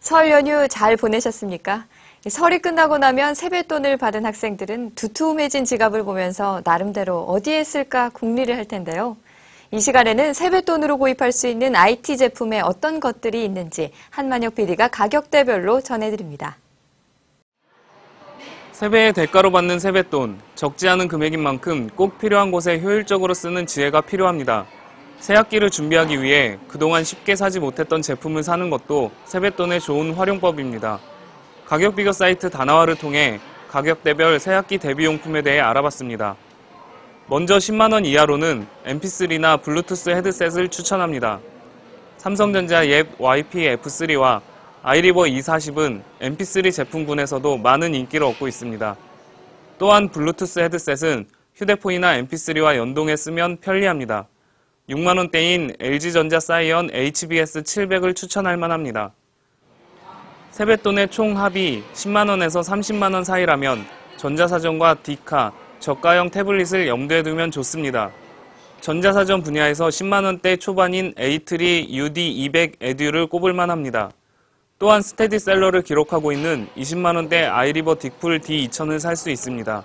설 연휴 잘 보내셨습니까? 설이 끝나고 나면 세뱃돈을 받은 학생들은 두툼해진 지갑을 보면서 나름대로 어디에 쓸까 궁리를 할 텐데요. 이 시간에는 세뱃돈으로 구입할 수 있는 IT 제품에 어떤 것들이 있는지 한만혁 PD가 가격대별로 전해드립니다. 세배의 대가로 받는 세뱃돈, 적지 않은 금액인 만큼 꼭 필요한 곳에 효율적으로 쓰는 지혜가 필요합니다. 새학기를 준비하기 위해 그동안 쉽게 사지 못했던 제품을 사는 것도 세뱃돈의 좋은 활용법입니다. 가격 비교 사이트 다나와를 통해 가격대별 새학기 대비용품에 대해 알아봤습니다. 먼저 10만 원 이하로는 MP3나 블루투스 헤드셋을 추천합니다. 삼성전자 옙 YP-F3와 아이리버 E40은 MP3 제품군에서도 많은 인기를 얻고 있습니다. 또한 블루투스 헤드셋은 휴대폰이나 MP3와 연동해 쓰면 편리합니다. 6만 원대인 LG전자 사이언 HBS700을 추천할 만합니다. 세뱃돈의 총 합이 10만 원에서 30만 원 사이라면 전자사전과 D카, 저가형 태블릿을 염두에 두면 좋습니다. 전자사전 분야에서 10만 원대 초반인 에이트리 UD200 에듀를 꼽을 만합니다. 또한 스테디셀러를 기록하고 있는 20만 원대 아이리버 딕풀 D2000을 살 수 있습니다.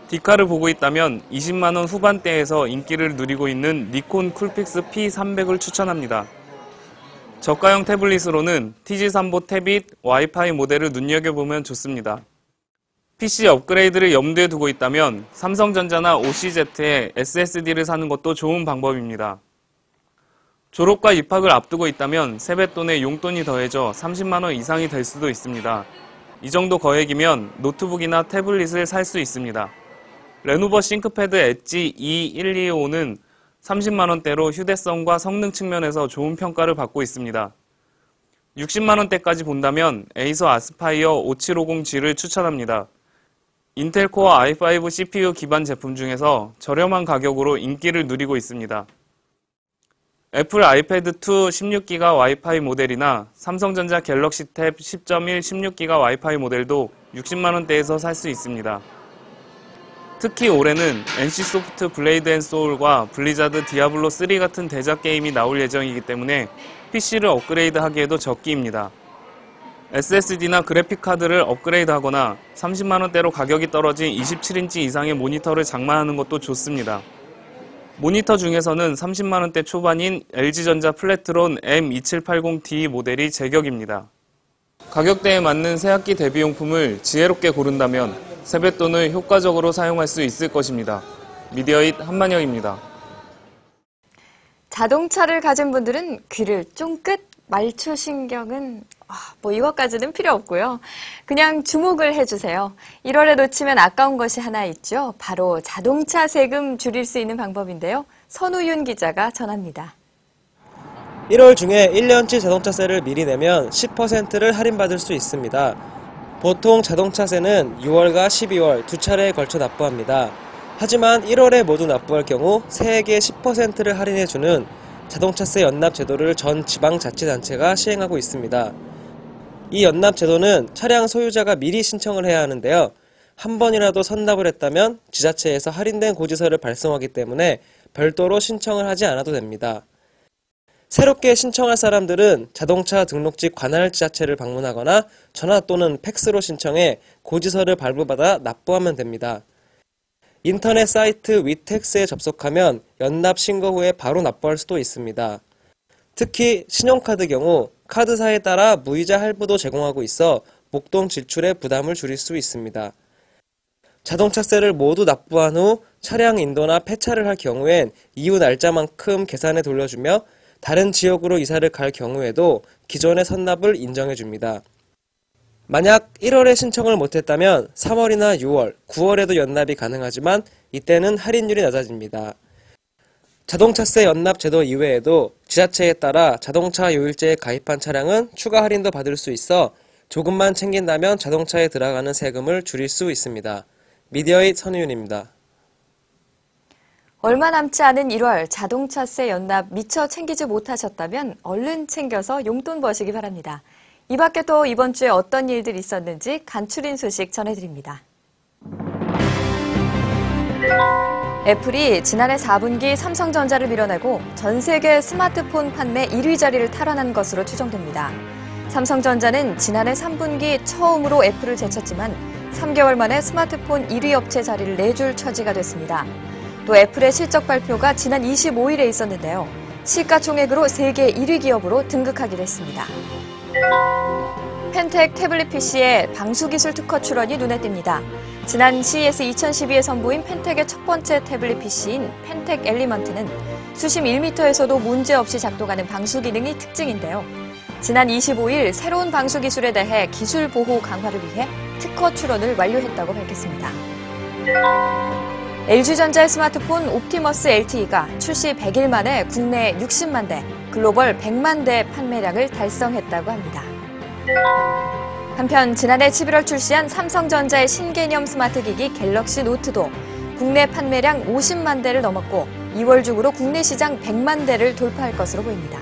D카를 보고 있다면 20만 원 후반대에서 인기를 누리고 있는 니콘 쿨픽스 P300을 추천합니다. 저가형 태블릿으로는 TG3보 태빗, 와이파이 모델을 눈여겨보면 좋습니다. PC 업그레이드를 염두에 두고 있다면 삼성전자나 OCZ의 SSD를 사는 것도 좋은 방법입니다. 졸업과 입학을 앞두고 있다면 세뱃돈에 용돈이 더해져 30만 원 이상이 될 수도 있습니다. 이 정도 거액이면 노트북이나 태블릿을 살 수 있습니다. 레노버 싱크패드 엣지 E125는 30만 원대로 휴대성과 성능 측면에서 좋은 평가를 받고 있습니다. 60만 원대까지 본다면 에이서 아스파이어 5750G를 추천합니다. 인텔 코어 i5 CPU 기반 제품 중에서 저렴한 가격으로 인기를 누리고 있습니다. 애플 아이패드 2 16기가 와이파이 모델이나 삼성전자 갤럭시 탭 10.1 16기가 와이파이 모델도 60만 원대에서 살 수 있습니다. 특히 올해는 NC소프트 블레이드 앤 소울과 블리자드 디아블로 3 같은 대작 게임이 나올 예정이기 때문에 PC를 업그레이드하기에도 적기입니다. SSD나 그래픽카드를 업그레이드하거나 30만 원대로 가격이 떨어진 27인치 이상의 모니터를 장만하는 것도 좋습니다. 모니터 중에서는 30만 원대 초반인 LG전자 플래트론 M2780D 모델이 제격입니다. 가격대에 맞는 새학기 대비용품을 지혜롭게 고른다면 세뱃돈을 효과적으로 사용할 수 있을 것입니다. 미디어잇 한만혁입니다. 자동차를 가진 분들은 귀를 쫑긋, 말초신경은 이것까지는 필요 없고요. 그냥 주목을 해주세요. 1월에 놓치면 아까운 것이 하나 있죠. 바로 자동차 세금 줄일 수 있는 방법인데요. 선우윤 기자가 전합니다. 1월 중에 1년치 자동차세를 미리 내면 10%를 할인받을 수 있습니다. 보통 자동차세는 6월과 12월 두 차례에 걸쳐 납부합니다. 하지만 1월에 모두 납부할 경우 세액의 10%를 할인해주는 자동차세 연납 제도를 전 지방자치단체가 시행하고 있습니다. 이 연납 제도는 차량 소유자가 미리 신청을 해야 하는데요. 한 번이라도 선납을 했다면 지자체에서 할인된 고지서를 발송하기 때문에 별도로 신청을 하지 않아도 됩니다. 새롭게 신청할 사람들은 자동차 등록지 관할 지자체를 방문하거나 전화 또는 팩스로 신청해 고지서를 발부받아 납부하면 됩니다. 인터넷 사이트 위택스에 접속하면 연납 신고 후에 바로 납부할 수도 있습니다. 특히 신용카드 경우 카드사에 따라 무이자 할부도 제공하고 있어 목돈 지출의 부담을 줄일 수 있습니다. 자동차세를 모두 납부한 후 차량 인도나 폐차를 할 경우엔 이후 날짜만큼 계산해 돌려주며 다른 지역으로 이사를 갈 경우에도 기존의 선납을 인정해줍니다. 만약 1월에 신청을 못했다면 3월이나 6월, 9월에도 연납이 가능하지만 이때는 할인율이 낮아집니다. 자동차세 연납 제도 이외에도 지자체에 따라 자동차 요일제에 가입한 차량은 추가 할인도 받을 수 있어 조금만 챙긴다면 자동차에 들어가는 세금을 줄일 수 있습니다. 미디어잇 선우윤입니다. 얼마 남지 않은 1월 자동차세 연납 미처 챙기지 못하셨다면 얼른 챙겨서 용돈 버시기 바랍니다. 이 밖에 또 이번 주에 어떤 일들이 있었는지 간추린 소식 전해드립니다. 애플이 지난해 4분기 삼성전자를 밀어내고 전 세계 스마트폰 판매 1위 자리를 탈환한 것으로 추정됩니다. 삼성전자는 지난해 3분기 처음으로 애플을 제쳤지만 3개월 만에 스마트폰 1위 업체 자리를 내줄 처지가 됐습니다. 또 애플의 실적 발표가 지난 25일에 있었는데요. 시가총액으로 세계 1위 기업으로 등극하기도 했습니다. 펜텍 태블릿 PC의 방수기술 특허 출원이 눈에 띕니다. 지난 CES 2012에 선보인 펜텍의 첫 번째 태블릿 PC인 펜텍 엘리먼트는 수심 1m에서도 문제없이 작동하는 방수 기능이 특징인데요. 지난 25일 새로운 방수 기술에 대해 기술 보호 강화를 위해 특허 출원을 완료했다고 밝혔습니다. LG전자의 스마트폰 옵티머스 LTE가 출시 100일 만에 국내 60만 대, 글로벌 100만 대 판매량을 달성했다고 합니다. 한편 지난해 11월 출시한 삼성전자의 신개념 스마트 기기 갤럭시 노트도 국내 판매량 50만 대를 넘었고 2월 중으로 국내 시장 100만 대를 돌파할 것으로 보입니다.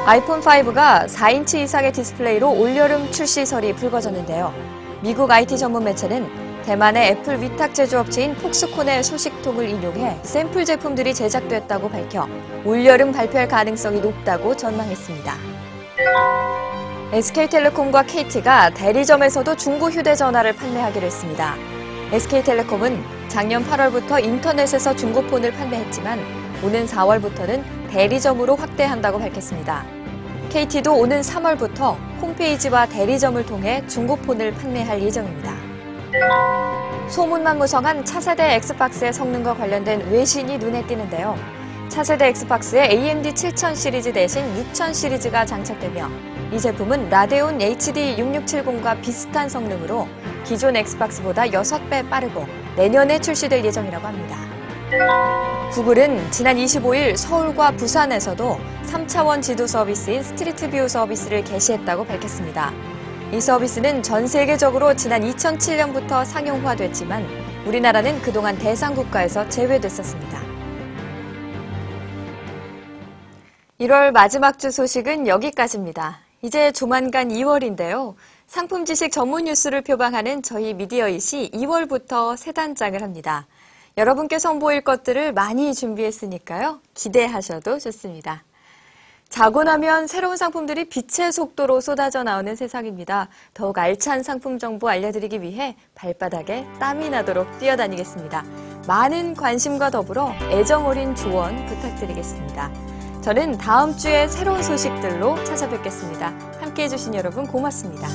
아이폰 5가 4인치 이상의 디스플레이로 올여름 출시설이 불거졌는데요. 미국 IT 전문 매체는 대만의 애플 위탁 제조업체인 폭스콘의 소식통을 인용해 샘플 제품들이 제작됐다고 밝혀 올여름 발표할 가능성이 높다고 전망했습니다. SK텔레콤과 KT가 대리점에서도 중고 휴대전화를 판매하기로 했습니다. SK텔레콤은 작년 8월부터 인터넷에서 중고폰을 판매했지만 오는 4월부터는 대리점으로 확대한다고 밝혔습니다. KT도 오는 3월부터 홈페이지와 대리점을 통해 중고폰을 판매할 예정입니다. 소문만 무성한 차세대 엑스박스의 성능과 관련된 외신이 눈에 띄는데요. 차세대 엑스박스에 AMD 7000 시리즈 대신 6000 시리즈가 장착되며 이 제품은 라데온 HD6670과 비슷한 성능으로 기존 엑스박스보다 6배 빠르고 내년에 출시될 예정이라고 합니다. 구글은 지난 25일 서울과 부산에서도 3차원 지도 서비스인 스트리트뷰 서비스를 개시했다고 밝혔습니다. 이 서비스는 전 세계적으로 지난 2007년부터 상용화됐지만 우리나라는 그동안 대상 국가에서 제외됐었습니다. 1월 마지막 주 소식은 여기까지입니다. 이제 조만간 2월인데요. 상품 지식 전문 뉴스를 표방하는 저희 미디어잇이 2월부터 새 단장을 합니다. 여러분께 선보일 것들을 많이 준비했으니까요. 기대하셔도 좋습니다. 자고 나면 새로운 상품들이 빛의 속도로 쏟아져 나오는 세상입니다. 더욱 알찬 상품 정보 알려드리기 위해 발바닥에 땀이 나도록 뛰어다니겠습니다. 많은 관심과 더불어 애정 어린 조언 부탁드리겠습니다. 저는 다음 주에 새로운 소식들로 찾아뵙겠습니다. 함께해 주신 여러분 고맙습니다.